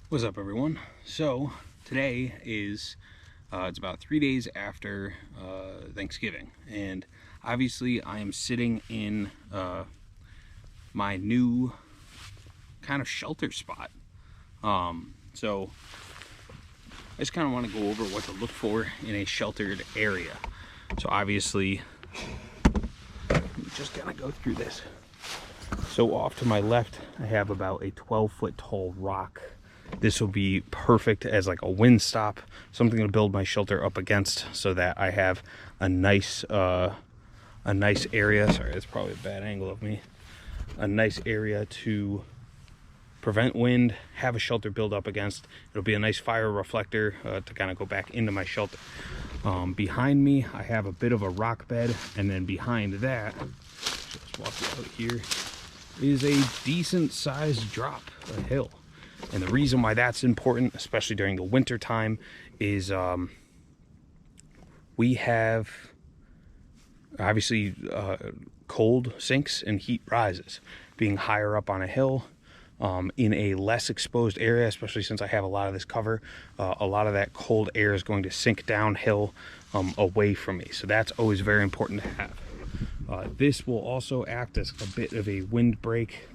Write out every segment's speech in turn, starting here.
What's up, everyone? So today is it's about 3 days after Thanksgiving, and obviously I am sitting in my new kind of shelter spot. So I just kind of want to go over what to look for in a sheltered area. So obviously, I'm just gonna go through this. So off to my left, I have about a 12-foot tall rock. This will be perfect as like a wind stop, something to build my shelter up against so that I have a nice area. Sorry, that's probably a bad angle of me. A nice area to prevent wind, have a shelter build up against. It'll be a nice fire reflector to kind of go back into my shelter. Behind me, I have a bit of a rock bed, and then behind that, just walk out here, is a decent sized drop, a hill. And the reason why that's important, especially during the winter time, is we have obviously cold sinks and heat rises. Being higher up on a hill, in a less exposed area, especially since I have a lot of this cover, a lot of that cold air is going to sink downhill away from me. So that's always very important to have. This will also act as a bit of a windbreak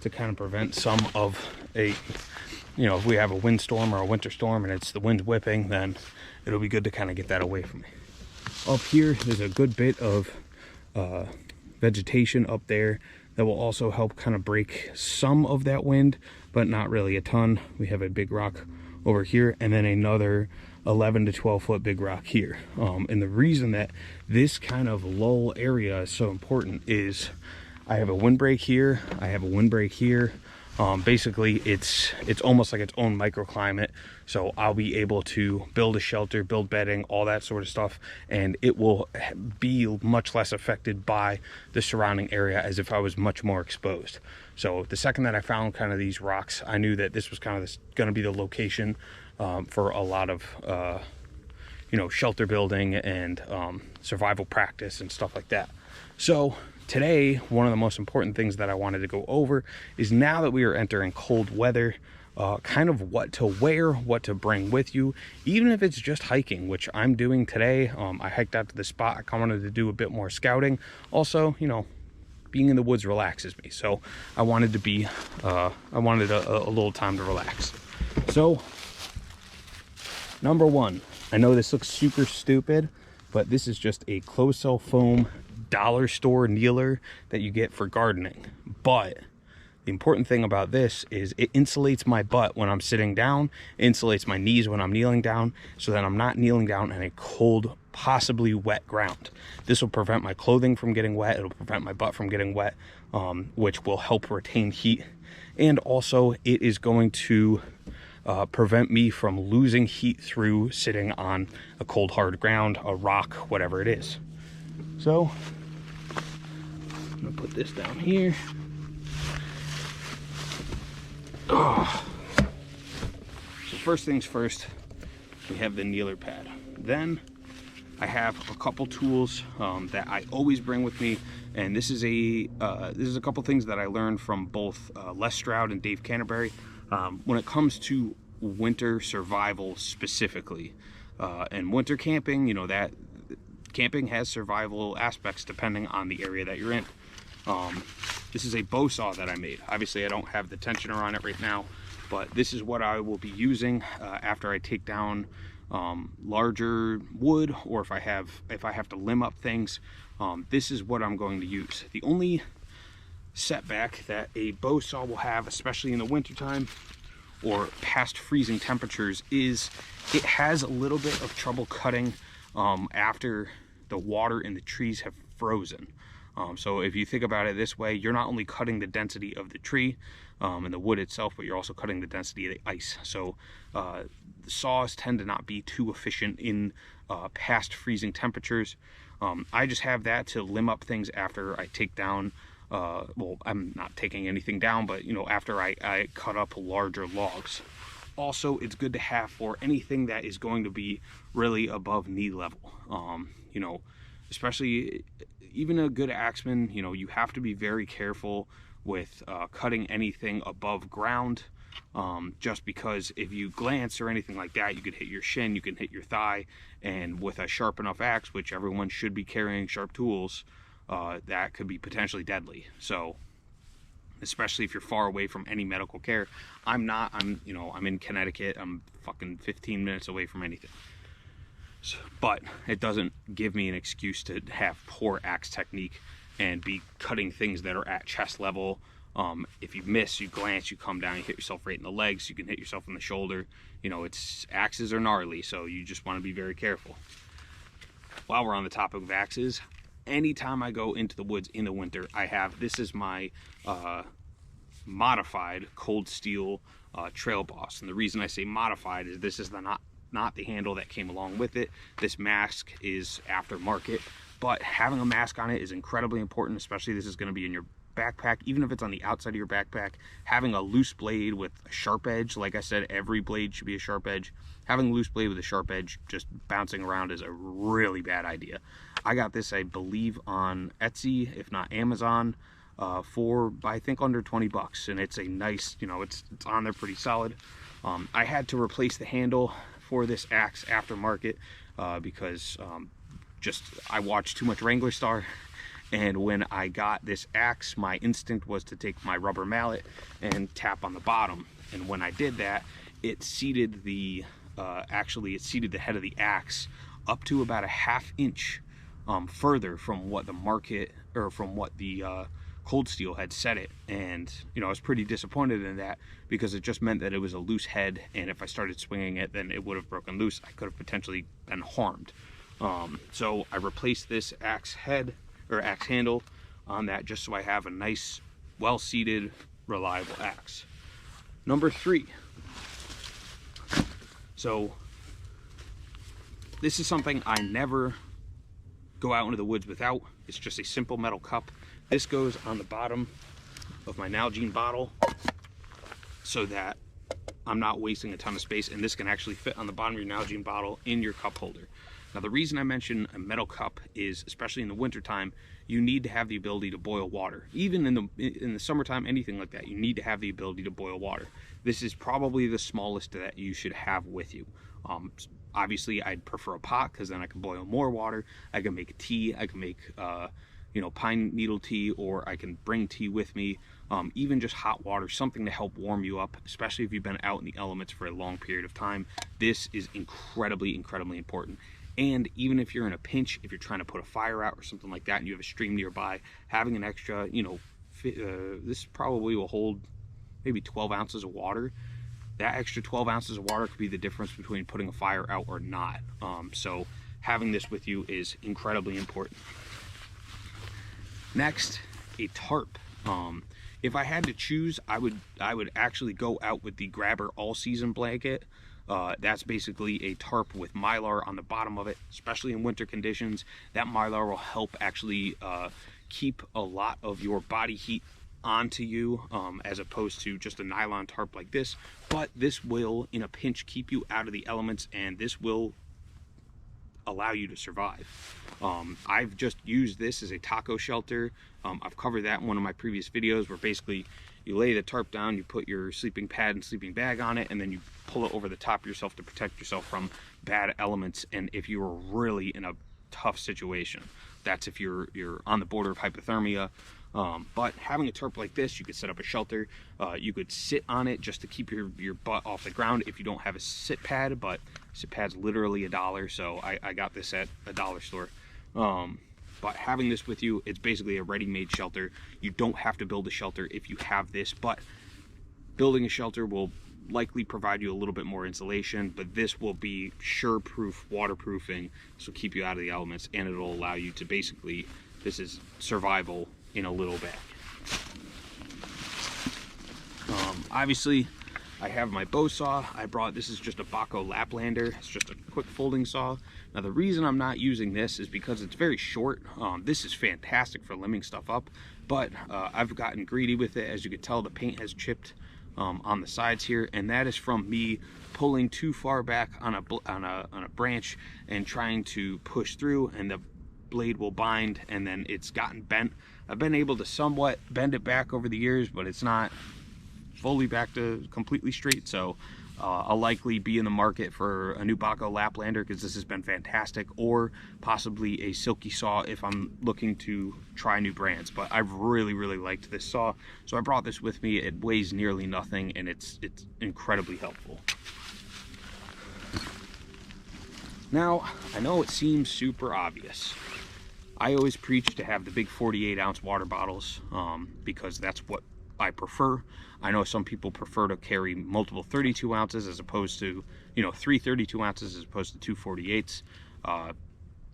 to kind of prevent some of a, if we have a windstorm or a winter storm and it's the wind whipping, then it'll be good to kind of get that away from me. Up here, there's a good bit of vegetation up there that will also help kind of break some of that wind, but not really a ton. We have a big rock over here and then another 11 to 12 foot big rock here. And the reason that this kind of lull area is so important is I have a windbreak here, I have a windbreak here. Basically it's almost like its own microclimate, so I'll be able to build a shelter, build bedding, all that sort of stuff, and it will be much less affected by the surrounding area as if I was much more exposed. So the second that I found kind of these rocks, I knew that this was kind of going to be the location for a lot of shelter building and survival practice and stuff like that. So today, one of the most important things that I wanted to go over is, now that we are entering cold weather, kind of what to wear, what to bring with you, even if it's just hiking, which I'm doing today. I hiked out to the spot. I kind of wanted to do a bit more scouting. Also, being in the woods relaxes me, so I wanted a little time to relax. So number one, I know this looks super stupid, but this is just a closed cell foam dollar store kneeler that you get for gardening. But the important thing about this is it insulates my butt when I'm sitting down, insulates my knees when I'm kneeling down, so that I'm not kneeling down in a cold, possibly wet ground. This will prevent my clothing from getting wet. It'll prevent my butt from getting wet, which will help retain heat. And also it is going to prevent me from losing heat through sitting on a cold hard ground, a rock, whatever it is. So I'm gonna put this down here. So first things first, we have the kneeler pad. Then I have a couple tools that I always bring with me, and this is a couple things that I learned from both Les Stroud and Dave Canterbury when it comes to winter survival specifically, and winter camping. That camping has survival aspects depending on the area that you're in. This is a bow saw that I made. Obviously I don't have the tensioner on it right now, but this is what I will be using after I take down larger wood, or if I have to limb up things. This is what I'm going to use. The only setback that a bow saw will have, especially in the wintertime or past freezing temperatures, is it has a little bit of trouble cutting after the water in the trees have frozen. So if you think about it this way, you're not only cutting the density of the tree and the wood itself, but you're also cutting the density of the ice. So the saws tend to not be too efficient in past freezing temperatures. I just have that to limb up things after I take down, well, I'm not taking anything down, but after I cut up larger logs. Also, it's good to have for anything that is going to be really above knee level. Especially even a good axeman, you have to be very careful with cutting anything above ground. just because if you glance or anything like that, you could hit your shin, you can hit your thigh, and with a sharp enough axe, which everyone should be carrying sharp tools, that could be potentially deadly. So especially if you're far away from any medical care. I'm in Connecticut. I'm fucking 15 minutes away from anything. So, but it doesn't give me an excuse to have poor axe technique and be cutting things that are at chest level. If you miss, you glance, you come down, you hit yourself right in the legs, you can hit yourself in the shoulder. Axes are gnarly, so you just want to be very careful. While we're on the topic of axes, anytime I go into the woods in the winter, this is my modified cold steel Trail Boss. And the reason I say modified is this is not the handle that came along with it. This mask is aftermarket, but having a mask on it is incredibly important, especially this is going to be in your backpack. Even if it's on the outside of your backpack, having a loose blade with a sharp edge, like I said, every blade should be a sharp edge. Having a loose blade with a sharp edge just bouncing around is a really bad idea. I got this, I believe, on Etsy, if not Amazon, for I think under 20 bucks, and it's a nice, it's on there pretty solid. I had to replace the handle for this axe aftermarket because I watched too much Wrangler Star, and when I got this axe, my instinct was to take my rubber mallet and tap on the bottom, and when I did that, it seated the head of the axe up to about a ½ inch further from what the cold steel had set it. And I was pretty disappointed in that, because it just meant that it was a loose head, and if I started swinging it, then it would have broken loose. I could have potentially been harmed. So I replaced this axe handle on that, just so I have a nice, well-seated, reliable axe. Number 3. So this is something I never go out into the woods without. It's just a simple metal cup. This goes on the bottom of my Nalgene bottle so that I'm not wasting a ton of space, and this can actually fit on the bottom of your Nalgene bottle in your cup holder. Now, the reason I mention a metal cup is, especially in the wintertime, you need to have the ability to boil water. Even in the summertime, anything like that, you need to have the ability to boil water. This is probably the smallest that you should have with you. Obviously, I'd prefer a pot, because then I can boil more water. I can make tea. I can make pine needle tea, or I can bring tea with me. Even just hot water, something to help warm you up, especially if you've been out in the elements for a long period of time. This is incredibly, incredibly important. And even if you're in a pinch, if you're trying to put a fire out or something like that, and you have a stream nearby, having an extra, this probably will hold maybe 12 ounces of water. That extra 12 ounces of water could be the difference between putting a fire out or not. So having this with you is incredibly important. Next, a tarp. If I had to choose, I would actually go out with the Grabber all-season blanket. That's basically a tarp with Mylar on the bottom of it, especially in winter conditions. That Mylar will help actually keep a lot of your body heat onto you, as opposed to just a nylon tarp like this. But this will, in a pinch, keep you out of the elements, and this will allow you to survive. I've just used this as a taco shelter. I've covered that in one of my previous videos, where basically you lay the tarp down, you put your sleeping pad and sleeping bag on it, and then you pull it over the top of yourself to protect yourself from bad elements. And if you are really in a tough situation, that's if you're on the border of hypothermia. But having a tarp like this, you could set up a shelter. You could sit on it just to keep your butt off the ground if you don't have a sit pad, but sit pad's literally $1, so I got this at a dollar store. But having this with you, it's basically a ready-made shelter. You don't have to build a shelter if you have this, but building a shelter will likely provide you a little bit more insulation, but this will be sure-proof waterproofing, this will keep you out of the elements, and it'll allow you to basically, this is survival in a little bag. Obviously, I have my bow saw. This is just a Baco Laplander. It's just a quick folding saw. Now, the reason I'm not using this is because it's very short. This is fantastic for limbing stuff up, but I've gotten greedy with it. As you can tell, the paint has chipped on the sides here, and that is from me pulling too far back on a branch and trying to push through, and the blade will bind, and then it's gotten bent. I've been able to somewhat bend it back over the years, but it's not fully back to completely straight. So I'll likely be in the market for a new Baco Laplander because this has been fantastic, or possibly a Silky saw if I'm looking to try new brands. But I've really liked this saw, so I brought this with me. It weighs nearly nothing, and it's incredibly helpful. Now, I know it seems super obvious. I always preach to have the big 48-ounce water bottles because that's what I prefer. I know some people prefer to carry multiple 32 ounces as opposed to, you know, 3 32 ounces as opposed to 2 48s.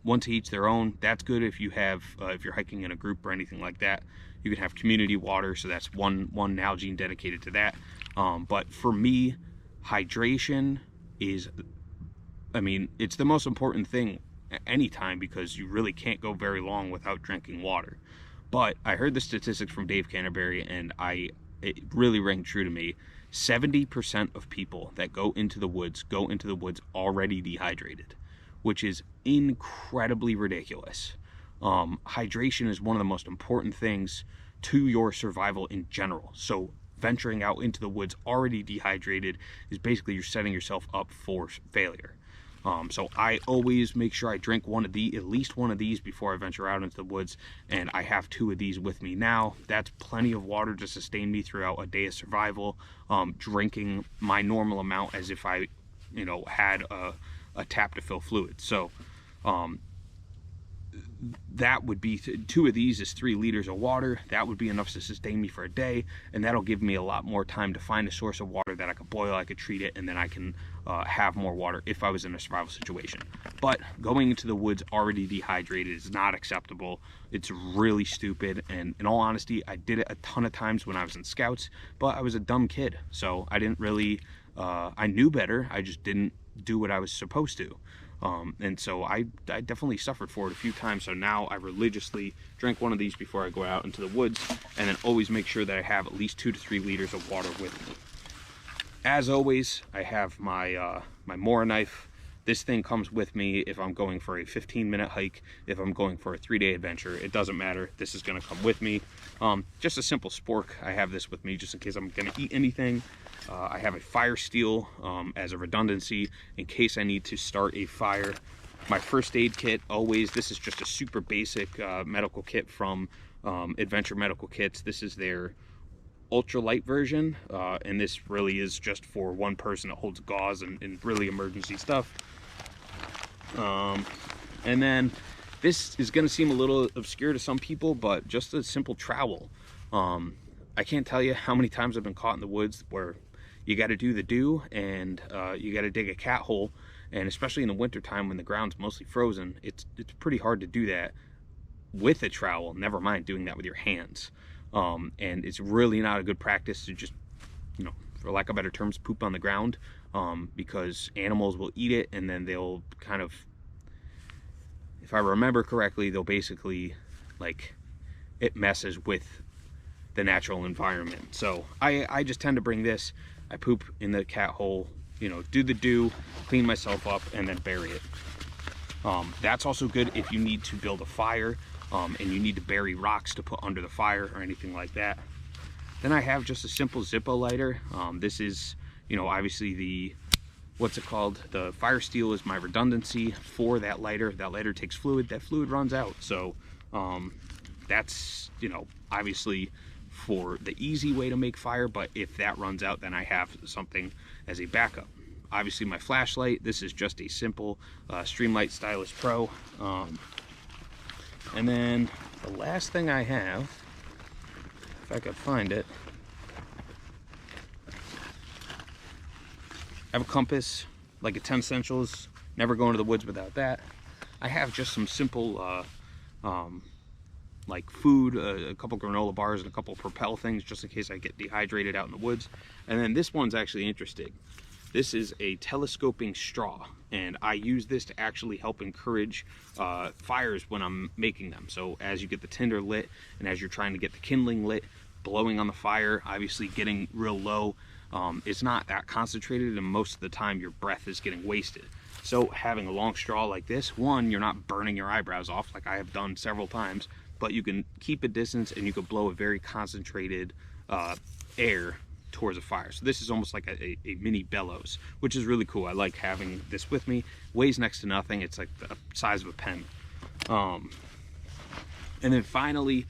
One to each their own. That's good if you have, if you're hiking in a group or anything like that. You can have community water, so that's one Nalgene dedicated to that. But for me, hydration is, I mean, it's the most important thing anytime because you really can't go very long without drinking water. But I heard the statistics from Dave Canterbury, and it really rang true to me. 70% of people that go into the woods already dehydrated, which is incredibly ridiculous. Hydration is one of the most important things to your survival in general. So venturing out into the woods already dehydrated is basically you're setting yourself up for failure. So I always make sure I drink at least one of these before I venture out into the woods, and I have 2 of these with me now. That's plenty of water to sustain me throughout a day of survival. Drinking my normal amount as if I, you know, had a tap to fill fluid. So that would be 2 of these is 3 liters of water. That would be enough to sustain me for a day, and that'll give me a lot more time to find a source of water that I could boil, I could treat it, and then I can have more water if I was in a survival situation. But going into the woods already dehydrated is not acceptable. It's really stupid, and in all honesty, I did it a ton of times when I was in Scouts, but I was a dumb kid, so I didn't really, I knew better, I just didn't do what I was supposed to. And so I definitely suffered for it a few times. So now I religiously drink one of these before I go out into the woods, and then always make sure that I have at least 2 to 3 liters of water with me. As always, I have my my Mora knife. This thing comes with me if I'm going for a 15-minute hike, if I'm going for a 3-day adventure. It doesn't matter. This is going to come with me. Just a simple spork. I have this with me just in case I'm going to eat anything. I have a fire steel as a redundancy in case I need to start a fire. My first aid kit, always, this is just a super basic medical kit from Adventure Medical Kits. This is their ultralight version, and this really is just for one person. It holds gauze and really emergency stuff. And then this is going to seem a little obscure to some people, but just a simple trowel. I can't tell you how many times I've been caught in the woods where you got to do the do, and you got to dig a cat hole, and especially in the winter time when the ground's mostly frozen, it's pretty hard to do that with a trowel, never mind doing that with your hands. And it's really not a good practice to just, you know, for lack of better terms, poop on the ground, because animals will eat it, and then they'll kind of, if I remember correctly, they'll basically, like, it messes with the natural environment. So I just tend to bring this. I poop in the cat hole, you know, do the do, clean myself up, and then bury it. That's also good if you need to build a fire, and you need to bury rocks to put under the fire or anything like that. Then I have just a simple Zippo lighter. This is, you know, obviously the, what's it called? The fire steel is my redundancy for that lighter. That lighter takes fluid, that fluid runs out. So that's, you know, obviously for the easy way to make fire, but if that runs out, then I have something as a backup. Obviously my flashlight, this is just a simple Streamlight Stylus Pro. And then the last thing I have, if I could find it, I have a compass, like a 10 Essentials, never go into the woods without that. I have just some simple like food, a couple granola bars and a couple Propel things just in case I get dehydrated out in the woods. And then this one's actually interesting. This is a telescoping straw, and I use this to actually help encourage fires when I'm making them. So as you get the tinder lit and as you're trying to get the kindling lit, blowing on the fire, obviously getting real low, it's not that concentrated, and most of the time your breath is getting wasted. So having a long straw like this, one, you're not burning your eyebrows off like I have done several times, but you can keep a distance and you can blow a very concentrated air towards a fire. So this is almost like a mini bellows, which is really cool. I like having this with me. Weighs next to nothing. It's like the size of a pen. And then finally,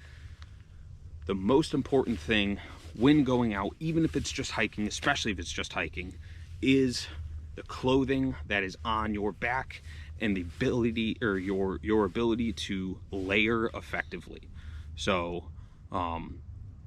the most important thing when going out, even if it's just hiking, especially if it's just hiking, is the clothing that is on your back and the ability, or your ability to layer effectively. So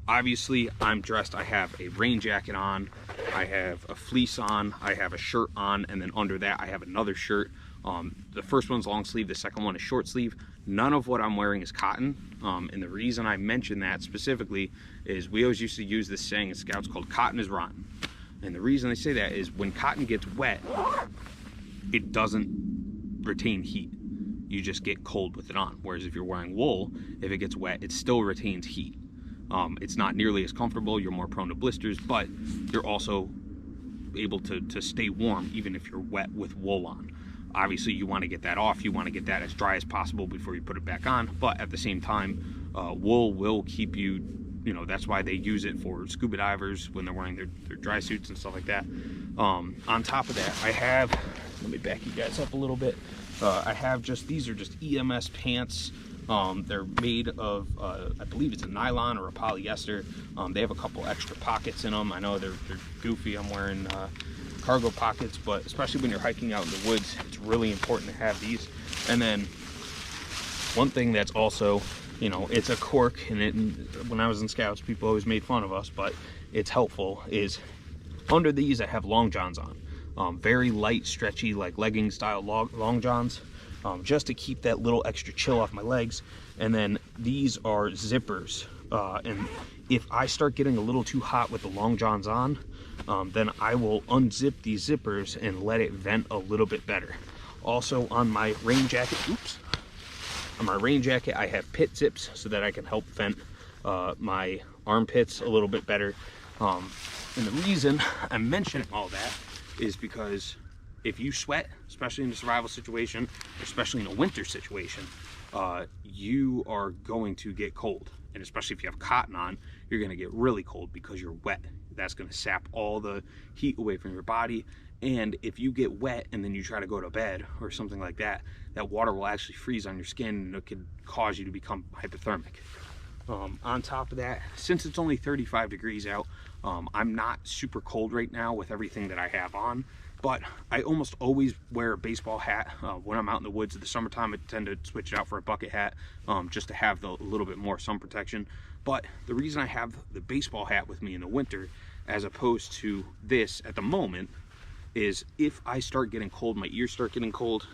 obviously I'm dressed. I have a rain jacket on, I have a fleece on, I have a shirt on, and then under that I have another shirt. The first one's long sleeve, the second one is short sleeve. None of what I'm wearing is cotton, and the reason I mention that specifically is we always used to use this saying in Scouts called cotton is rotten. And the reason they say that is when cotton gets wet, it doesn't retain heat. You just get cold with it on. Whereas if you're wearing wool, if it gets wet, it still retains heat. It's not nearly as comfortable, you're more prone to blisters, but you're also able to stay warm even if you're wet with wool on. Obviously you want to get that off, you want to get that as dry as possible before you put it back on, but at the same time, wool will keep you, you know, that's why they use it for scuba divers when they're wearing their dry suits and stuff like that. On top of that, I have, let me back you guys up a little bit. I have these are just Ems Pants. They're made of, I believe it's a nylon or a polyester. They have a couple extra pockets in them. I know they're goofy. I'm wearing cargo pockets, but especially when you're hiking out in the woods, it's really important to have these. And then one thing that's also, you know, it's a cork, and when I was in Scouts, people always made fun of us, but it's helpful, is under these I have long johns on. Very light, stretchy, like legging style long johns, just to keep that little extra chill off my legs. And then these are zippers, and if I start getting a little too hot with the long johns on, then I will unzip these zippers and let it vent a little bit better. Also on my rain jacket, on my rain jacket I have pit zips so that I can help vent my armpits a little bit better. And the reason I'm mentioning all that is because if you sweat, especially in a survival situation, especially in a winter situation, you are going to get cold. And especially if you have cotton on, you're going to get really cold because you're wet. That's going to sap all the heat away from your body. And if you get wet and then you try to go to bed or something like that, that water will actually freeze on your skin and it could cause you to become hypothermic. On top of that, since it's only 35 degrees out, I'm not super cold right now with everything that I have on, but I almost always wear a baseball hat. When I'm out in the woods in the summertime, I tend to switch it out for a bucket hat, just to have a little bit more sun protection. But the reason I have the baseball hat with me in the winter as opposed to this at the moment is if I start getting cold, my ears start getting cold,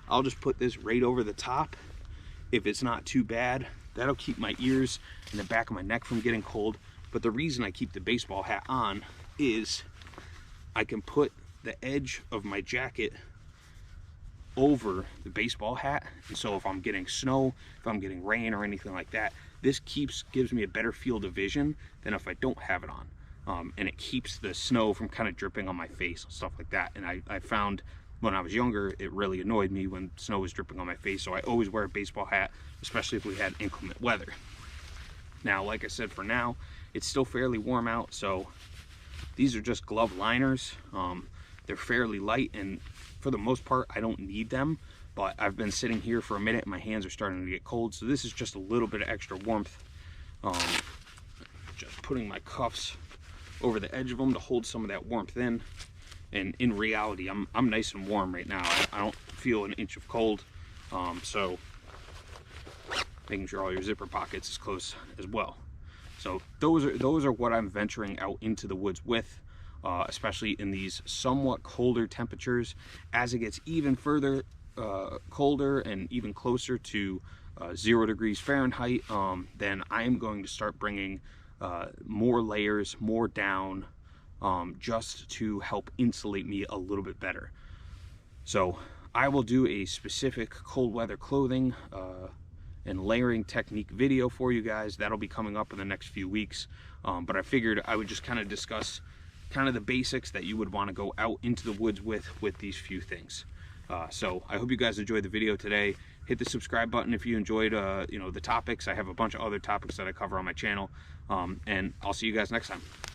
I'll just put this right over the top. If it's not too bad, that'll keep my ears and the back of my neck from getting cold. But the reason I keep the baseball hat on is I can put the edge of my jacket over the baseball hat, and so if I'm getting snow, if I'm getting rain or anything like that, this gives me a better field of vision than if I don't have it on. And it keeps the snow from kind of dripping on my face and stuff like that. And I found when I was younger, it really annoyed me when snow was dripping on my face, so I always wear a baseball hat, especially if we had inclement weather. Now, like I said, for now, it's still fairly warm out, so these are just glove liners. They're fairly light, and for the most part, I don't need them, but I've been sitting here for a minute and my hands are starting to get cold, so this is just a little bit of extra warmth. Just putting my cuffs over the edge of them to hold some of that warmth in. And in reality, I'm nice and warm right now. I don't feel an inch of cold, so making sure all your zipper pockets is close as well. So those are what I'm venturing out into the woods with, especially in these somewhat colder temperatures. As it gets even further colder and even closer to 0 degrees Fahrenheit, then I'm going to start bringing more layers, more down, just to help insulate me a little bit better. So I will do a specific cold weather clothing and layering technique video for you guys. That'll be coming up in the next few weeks. But I figured I would just kind of discuss kind of the basics that you would want to go out into the woods with these few things. So I hope you guys enjoyed the video today. Hit the subscribe button if you enjoyed you know, the topics. I have a bunch of other topics that I cover on my channel, and I'll see you guys next time.